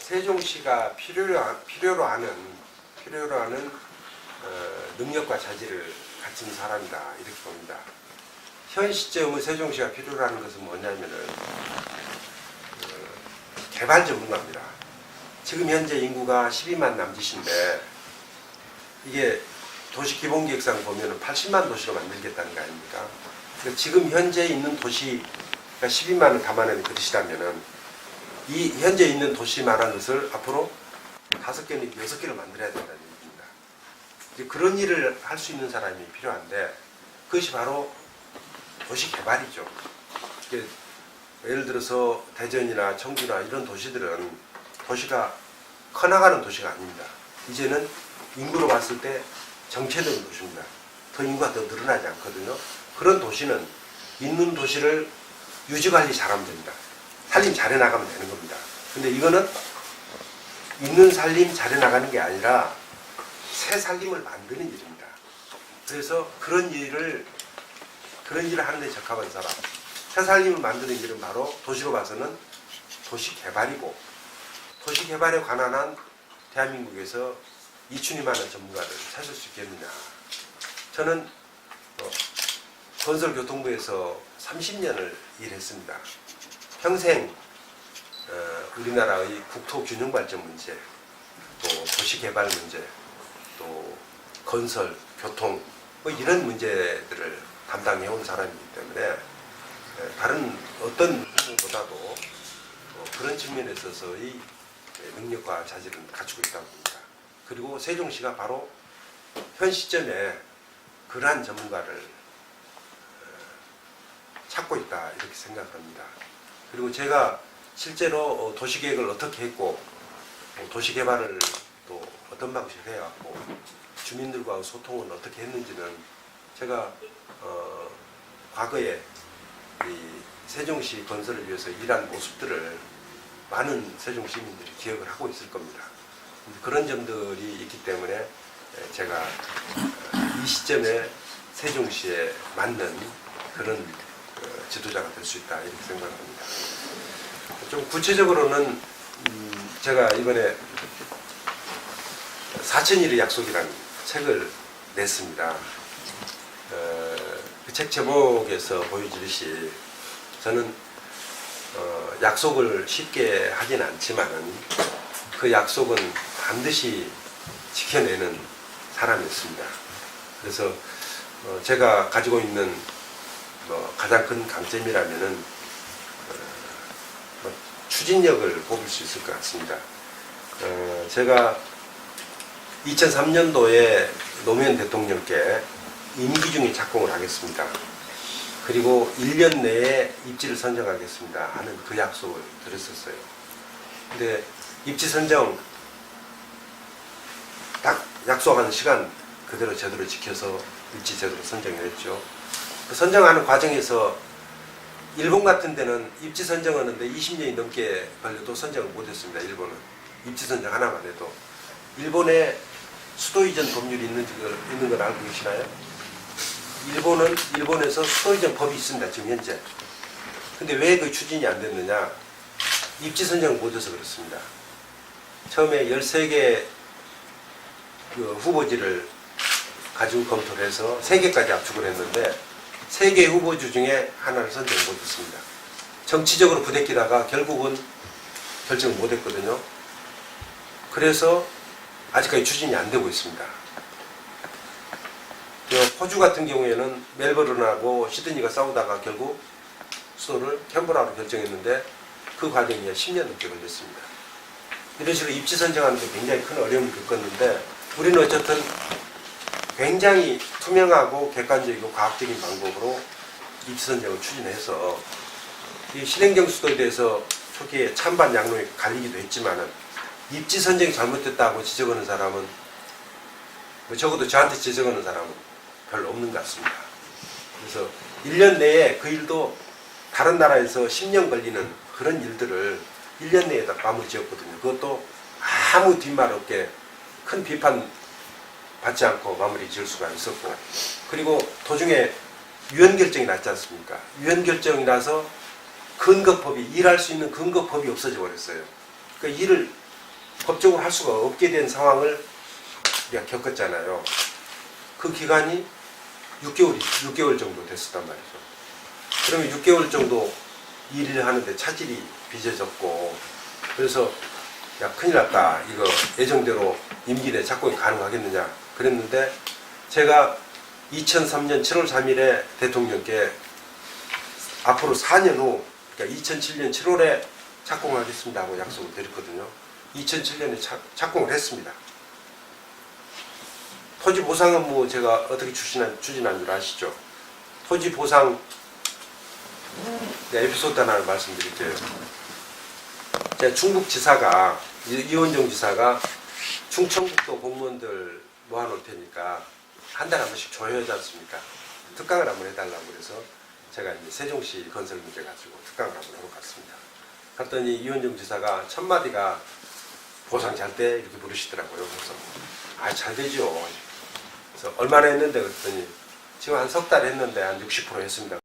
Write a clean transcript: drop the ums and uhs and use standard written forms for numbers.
세종시가 필요로 하는 능력과 자질을 갖춘 사람이다 이렇게 봅니다. 현 시점의 세종시가 필요로 하는 것은 뭐냐면은 개발 전문가입니다. 지금 현재 인구가 12만 남짓인데 이게 도시기본계획상 보면은 80만 도시로 만들겠다는 거 아닙니까? 그러니까 지금 현재 있는 도시가 12만을 감안하는 그릇이라면은 이 현재 있는 도시만한 것을 앞으로 5개는 6개를 만들어야 된다는 얘기입니다. 이제 그런 일을 할 수 있는 사람이 필요한데 그것이 바로 도시 개발이죠. 예를 들어서 대전이나 청주나 이런 도시들은 도시가 커나가는 도시가 아닙니다. 이제는 인구로 봤을 때 정체되는 도시입니다. 더 인구가 더 늘어나지 않거든요. 그런 도시는 있는 도시를 유지관리 잘하면 됩니다. 살림 잘해나가면 되는 겁니다. 근데 이거는 있는 살림 잘해나가는 게 아니라 새 살림을 만드는 일입니다. 그래서 그런 일을 하는 데 적합한 사람, 새 살림을 만드는 일은 바로 도시로 봐서는 도시개발이고, 도시개발에 관한 한 대한민국에서 이춘희만한 전문가를 찾을 수 있겠느냐. 저는 건설교통부에서 30년을 일했습니다. 평생 우리나라의 국토균형발전 문제, 또 도시개발 문제, 또 건설, 교통 뭐 이런 문제들을 담당해온 사람이기 때문에 다른 어떤 부분보다도 그런 측면에 있어서의 능력과 자질은 갖추고 있다고 봅니다. 그리고 세종시가 바로 현 시점에 그러한 전문가를 찾고 있다 이렇게 생각합니다. 그리고 제가 실제로 도시계획을 어떻게 했고 도시개발을 또 어떤 방식으로 해왔고 주민들과 소통은 어떻게 했는지는 제가 과거에 이 세종시 건설을 위해서 일한 모습들을 많은 세종 시민들이 기억을 하고 있을 겁니다. 그런 점들이 있기 때문에 제가 이 시점에 세종시에 맞는 그런 지도자가 될 수 있다 이렇게 생각합니다. 좀 구체적으로는 제가 이번에 4001의 약속이라는 책을 냈습니다. 그 책 제목에서 보여지듯이 저는 약속을 쉽게 하진 않지만 그 약속은 반드시 지켜내는 사람이었습니다. 그래서 제가 가지고 있는 가장 큰 강점이라면은 추진력을 뽑을 수 있을 것 같습니다. 제가 2003년도에 노무현 대통령께 임기중에 착공을 하겠습니다. 그리고 1년 내에 입지를 선정하겠습니다 하는 그 약속을 드렸었어요. 근데 입지 선정 딱 약속하는 시간 그대로 제대로 지켜서 입지 제대로 선정을 했죠. 그 선정하는 과정에서 일본 같은 데는 입지 선정하는데 20년이 넘게 걸려도 선정을 못했습니다. 일본은 입지 선정 하나만 해도. 일본에 수도 이전 법률이 있는 걸 알고 계시나요? 일본에서 수도 이전 법이 있습니다. 지금 현재. 근데 왜 그 추진이 안 됐느냐? 입지 선정을 못해서 그렇습니다. 처음에 13개 그 후보지를 가지고 검토를 해서 3개까지 압축을 했는데 3개 후보지 중에 하나를 선정을 못했습니다. 정치적으로 부대끼다가 결국은 결정을 못했거든요. 그래서 아직까지 추진이 안 되고 있습니다. 호주 같은 경우에는 멜버른하고 시드니가 싸우다가 결국 수도를 캔버라로 결정했는데 그 과정이 10년 넘게 걸렸습니다. 이런 식으로 입지 선정하는 데 굉장히 큰 어려움을 겪었는데 우리는 어쨌든 굉장히 투명하고 객관적이고 과학적인 방법으로 입지 선정을 추진해서 이 신행정 수도에 대해서 초기에 찬반 양론이 갈리기도 했지만은 입지 선정이 잘못됐다고 지적하는 사람은 적어도 저한테 지적하는 사람은 별로 없는 것 같습니다. 그래서 1년 내에 그 일도 다른 나라에서 10년 걸리는 그런 일들을 1년 내에 다 마무리 지었거든요. 그것도 아무 뒷말 없게 큰 비판 받지 않고 마무리 지을 수가 있었고, 그리고 도중에 유언 결정이 났지 않습니까? 유언 결정이 나서 근거법이 일할 수 있는 근거법이 없어져 버렸어요. 그러니까 일을 법적으로 할 수가 없게 된 상황을 우리가 겪었잖아요. 그 기간이 6개월 정도 됐었단 말이죠. 그러면 6개월 정도 일을 하는데 차질이 빚어졌고, 그래서 야 큰일 났다, 이거 예정대로 임기 내 작공이 가능하겠느냐 그랬는데, 제가 2003년 7월 3일에 대통령께 앞으로 4년 후, 그러니까 2007년 7월에 착공하겠습니다 하고 약속을 드렸거든요. 2007년에 착공을 했습니다. 토지 보상은 뭐 제가 어떻게 추진한 줄 아시죠? 토지 보상, 에피소드 하나 말씀드릴게요. 제가 충북지사가, 이원정 지사가 충청북도 공무원들 모아놓을 테니까 한 달에 한 번씩 조회하지 않습니까? 특강을 한번 해달라고 그래서 제가 이제 세종시 건설 문제 가지고 특강을 한번 하러 갔습니다. 갔더니 이원정 지사가 첫 마디가 보상 잘 돼? 이렇게 물으시더라고요. 그래서 잘 되죠. 그래서 얼마나 했는데 그랬더니 지금 한 석 달 했는데 한 60% 했습니다.